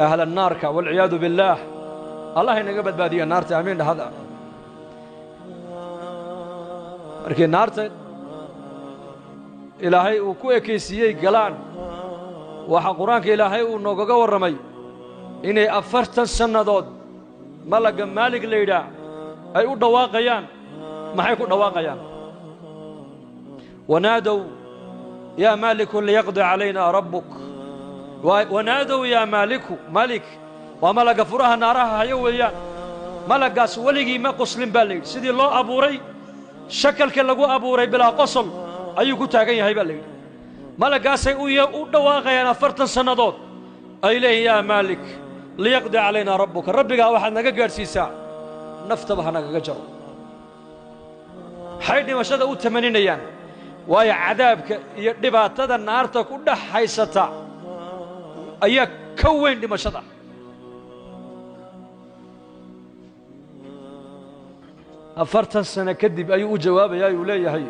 أهل النار والعياذ بالله الله ينقبض بادية النار آمين هذا markii naarta ilaahay uu ku ekeysiyay galaan waxa quraanka ilaahay uu noogaga waramay inay 40 sanadood malaga maalig leeyda ay u dhawaaqayaan maxay ku dhawaaqayaan wanaadaw ya malik liyaqdi alayna rabbuk wanaadaw ya malik wa malaga furaha naaraha hayo weeyaan malagaas waligii ma qoslin baa leeyay sidii loo abuuray shakalka lagu abuuray bilaa qosol ayuu ku taagan yahay baa leeyay malagaasay u dhawaaqayaan 40 sanadood ay leeyeen ya malik liyaqdi alayna rabbuka rabbiga waxa naga gaarsiisaa naftaba hanaga jaro haydi mashada u tamaninayaan way cadaabka iyo dhibaatada naarta ku dhaxaysata ayaa ka weyn dhimashada أفرت سنة كذب أي جواب يا يولي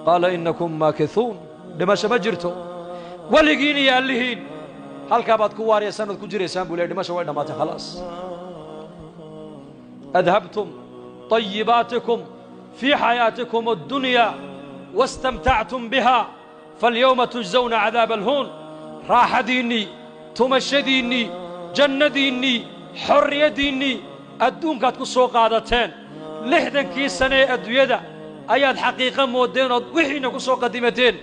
قال إنكم ماكثون دمشق ما جرتوا ولقيني يا اللهين هل كابت كوار يا سنة كجري سان بولي دمشق وين مات خلاص أذهبتم طيباتكم في حياتكم الدنيا واستمتعتم بها فاليوم تجزون عذاب الهون راح ديني تمشي ديني جنة ديني حرية ديني أدونك تكسو قادتين لحدنكii sane adduunyada ayaad xaqiiqo moodeen oo wixiina ku soo qadimateen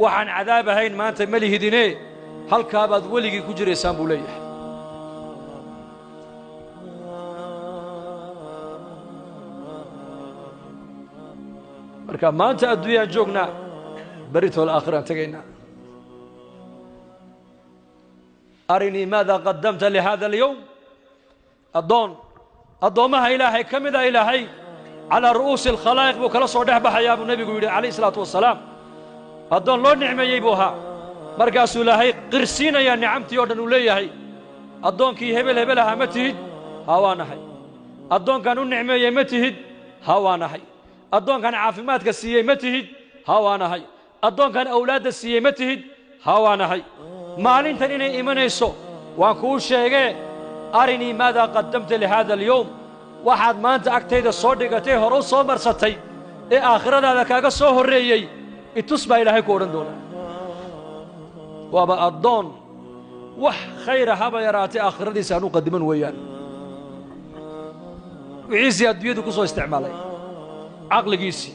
waxaan cadaab ahayn maanta malihidine halka baad waligii ku jireysaan buu leeyahay marka maanta adduunyada joogna barito aakhira tagayna arini maada qaddamta li hada al-yawm adoomaha ilaahay kamida ilaahay على رؤوس الخلائق وكلا صدح بحيا ابو النبي عليه الصلاه والسلام ادون لو نعميي بوها markaas ilaahay qirsiinaya nicamtii oo dhan uu leeyahay adoonkii hebel aha ma tihid hawaanahay adoonkan u nicmeeyay ma tihid hawaanahay adoonkan caafimaadka siiyay ma tihid hawaanahay adoonkan awlaad siiyay ma tihid hawaanahay maalintan inay imanayso waan ku sheegay arini maada qaddamta li hada al-yawm waxaad maanta agtayda soo dhigatay hore soo marsatay ee aakhiradaada kaaga soo horeeyay itus baa ilaahay ku oran doona waaba adoon wax khayr haba yaraatay aakhiradiisa aanu qadiman weeyaan wiisi adduunyadu ku soo isticmaalay aqligiisi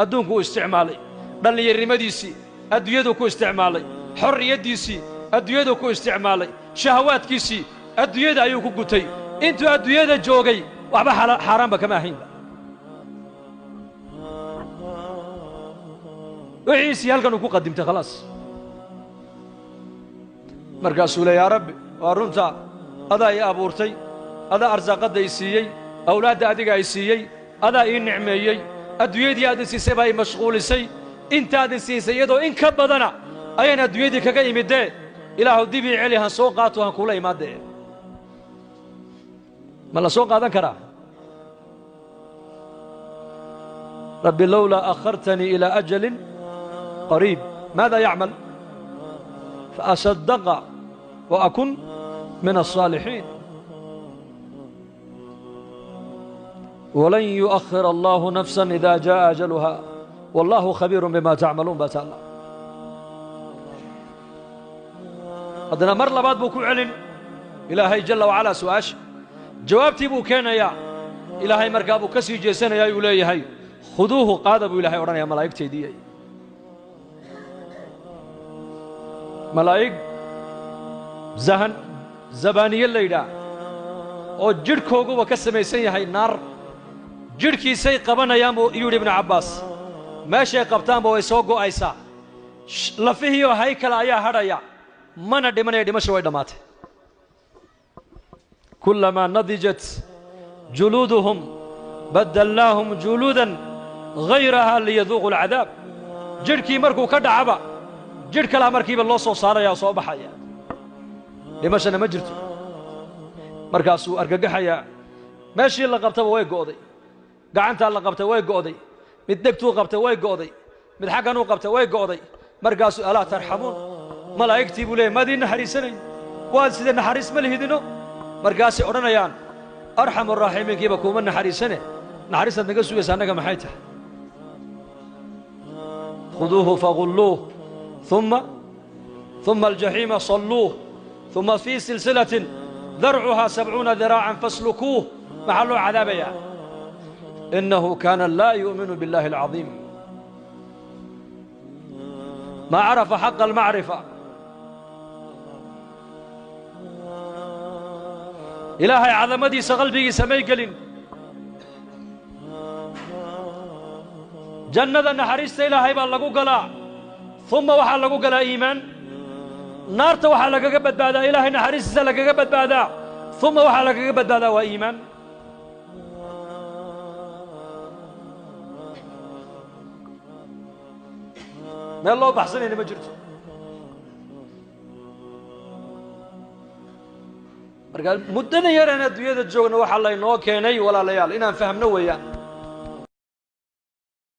adduunku u isticmaalay dhalinyarimadiisi adduunyadu ku isticmaalay xorriyadiisi adduunyadu ku isticmaalay shahawaadkiisi adduunyada ayuu ku gutay intuu adduunyada joogay waxba xaraam ba kama ahayn wiisi halkan uu ku qadimtay khalaas markaasuu leeyahay yaa rabbi waa runta adaa ii abuurtay adaa arsaaqada ii siiyey awlaadda adiga ii siiyey adaa ii nicmeeyey adduunyadii aad siisay baa ii mashquulisay intaad siisay iyadoo in ka badana ayaan adduunyadii kaga imidee ilaahu dib ii celi han soo qaato han kula imaadee ما لا سوق هذا كرا ربي لولا أخرتني إلى أجل قريب ماذا يعمل فأصدق وأكن من الصالحين ولن يؤخر الله نفسا إذا جاء أجلها والله خبير بما تعملون باتالا هذا مر لباد بوكو علن إلهي جل وعلا سواش جوابتي بو كان يا إلهي مركابو كسي جيسان يا يولي هاي خذوه قادبوا إلهي ورانيا ملايك تيدي ملايك زهن زبانية الليلة او جير كوغو وكسمي سي هاي نار جير كي سي قبنا يا يولي ابن عباس ماشي قبطان بو يسوغو ايسا لفهيو هايكل ايا هرايا مانا دمنا دمشو دمات كلما نضجت جلودهم بدلناهم جلودا غيرها ليذوقوا العذاب جيركي مركو كدعبا جيرك لا مركي بالله سو صاريا سو بخايا دمشنا ما جرتو markaasuu argagaxaya meeshii la qabtay way go'day gacanta la qabtay way go'day mid degtuu qabtay way go'day mid xaqan uu qabtay way go'day markaasuu ala tarxamuun malaa'iktii buu leeyahay madina hariisanay waad sida naxariis ma lihidino markaasay odhanayaan arxamu raaximiinkiiba kuuma naxariisane naxariistaad naga sugaysa annaga maxay tahay khuduuhu fagulluuh ثم الجحيم صلوه ثم في سلسلة ذرعها 70 ذراعا فاسلكوه محل عذابها إنه كان لا يؤمن بالله العظيم ما عرف حق المعرفة إلهي عظمتي سقلبي سمي قلن جنة نحرست إلهي بالله قلا ثم وحال لقو قلا إيمان نارت وحال لقا قبت بعدا إلهي نحرست لقا قبت بعدا ثم وحال لقا قبت بعدا وإيمان ما الله بحسن إني ما جرت مدنا يرانا دوية الجوغنا وحال الله إنه كيني ولا ليال إنا فهمنا ويا